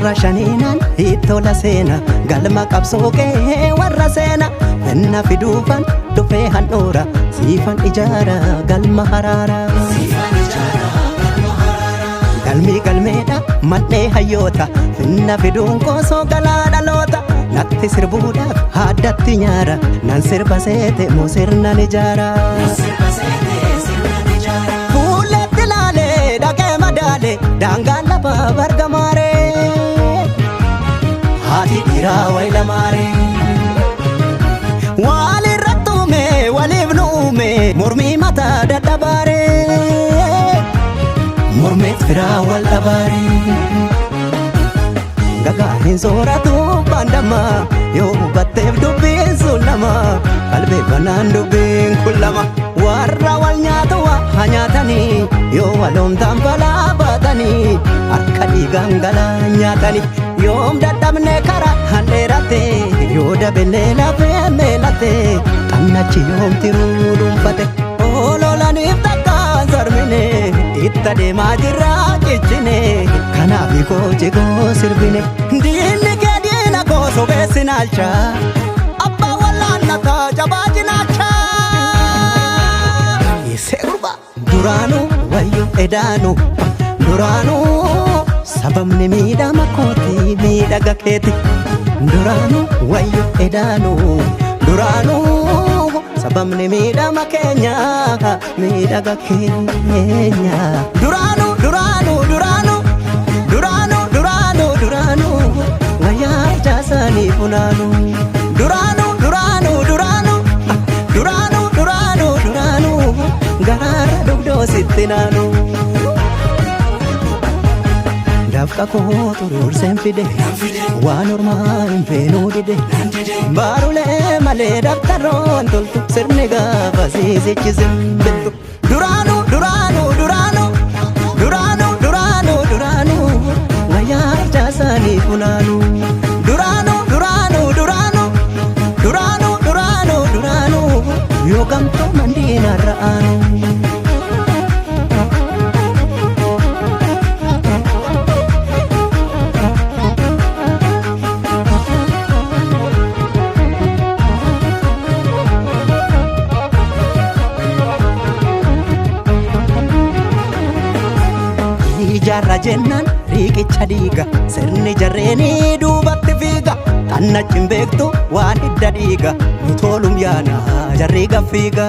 warra shaniinan hiittola seena galma qabsookee warra seena minna fiduufan dhufee handhuura siifan ijaara galma haraara galmi galmeedha man'ee hayyoota minna fiduun koosoo galaa dhaloota natti sirbuudhaaf haaddatti nyaara nan sirba seete moo sirnan ijaara fuulletti laalee dhaqee madaale daangaan lafa bargamaaree haati dhiiraa waylamaaree walirratti uume waliif nu uume mormii mataa dadhabaaree mormeet firaa wal dhabaaree gagaa hin sooratu bandama yoo hubatteef dubbiin sun lama qalbeeffannaan dubbiin kun lama warra wal nyaatu haa nyaatanii yoo waloomtaan balaa baatanii harka dhiigaan galaa nyaatanii yoom dadhabne karaa handheeratte yoo dabellee lafee meelatte qannachi yoom tiruu dhuunfate ololaniif takkaan sarmine itta deemaa jirraa cichine kanaaf koochi koo sirbine diinni kee diina koo sobeessi naalcha abbaa wallaannata jabaa jinaacha yeessee gurba duraanuu wayyo edaanuu duraanuu sababni miidhama kooti miidhaga keeti duraanuu wayyo edaanuu duraanuu sababni miidhama keenya miidhaga keenya duraanuu duraanuu duraanuu duraanuu duraanuu duraanuu wayyaa jaasanii funaanuu duraanuu duraanuu duraanuu duraanuu duraanuu duraanuu garaara dugdoo sitti naanuu dafqa koo xuruurseen fide waan ormaa hin feenuu dide baarulee malee daftaroon toltu sirni gaafa siisichi simbirtu duraanuu duraanuu duraanuu duraanuu duraanuu duraanuu wayyaa jaasanii funaanuu duraanuu duraanuu duraanuu duraanuu duraanuu duraanuu yoo gamtoo mandiina ra'aanuu ijaarra jennaan riiqicha dhiiga sirni jarreenii duubatti fiiga xannachin beektu waan hidda dhiiga nu toolum yaana jarri gaffiiga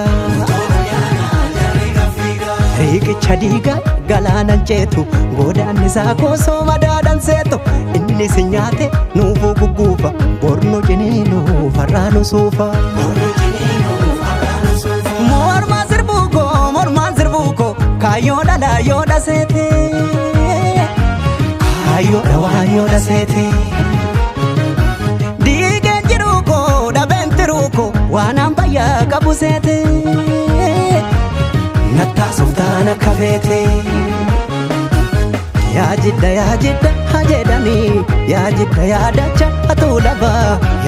riiqicha dhiiga galaanan ceetu goodaan isaa koosoo madaadan seetu inni si nyaate nuufuu gugguufa bornu ciniinuu farraanu suufa mormaan sirbuuko kaayyoo dhalaa yoo dhaseete kaayyoo waayoo dhaseete diigeen jiruuko dhabeen tiruuko waanaan bayyaa qabu seete nattaasuuf taana kafeete yaa jidda haa jedhanii yaa jidda yaadacha hatuu lafa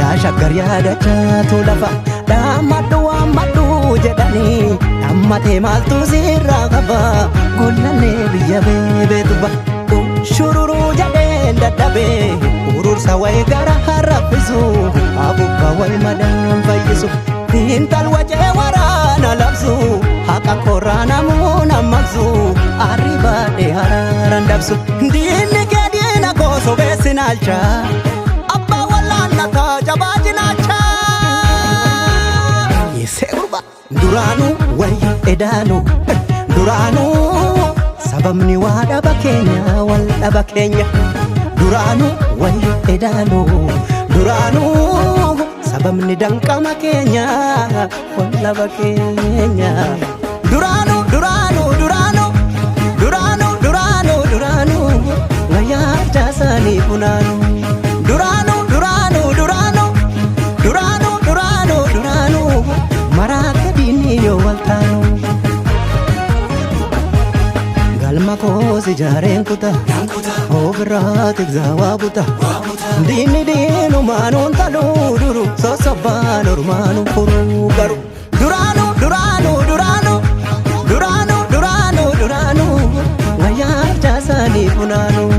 yaa shaggar yaadacha hatuu lafa dhaammadhu waammadhu jedhanii dhammatee maaltu sirraa qaba gollallee biyya beebeetuba shururuu jedheen dadhabee urursa wayi gara harraffisu abukka wayi madaan fayyisu intal wacee waraana labsu haqa korraa namuu nammaqsu arribaadhee haraaran dabsu diinni kee diina koo sobeessi naalcha abbaa wallaannata jabaa jinaacha yeessee gurba duraanuu wayyo edaanuu duraanuu sababni waa dhaba keenya wal dhaba keenya duraanuu wayyo edaanuu duraanuu sababni danqama keenya wal dhaba keenya duraanuu duraanuu duraanuu duraanuu duraanuu duraanuu wayyaa jaasanii funaanuu duraanuu duraanuu duraanuu duraanuu duraanuu duraanuu maraaka diinni yoo wal taanuu galma koos ijaareen kuta ofirraatiif zaawaa buta diinni diinumaanuun taluu duru sosobbaan ormaanuun furuu garu duraanuu duraanuu duraanuu duraanuu duraanuu duraanuu wayyaa jaasanii funaanuu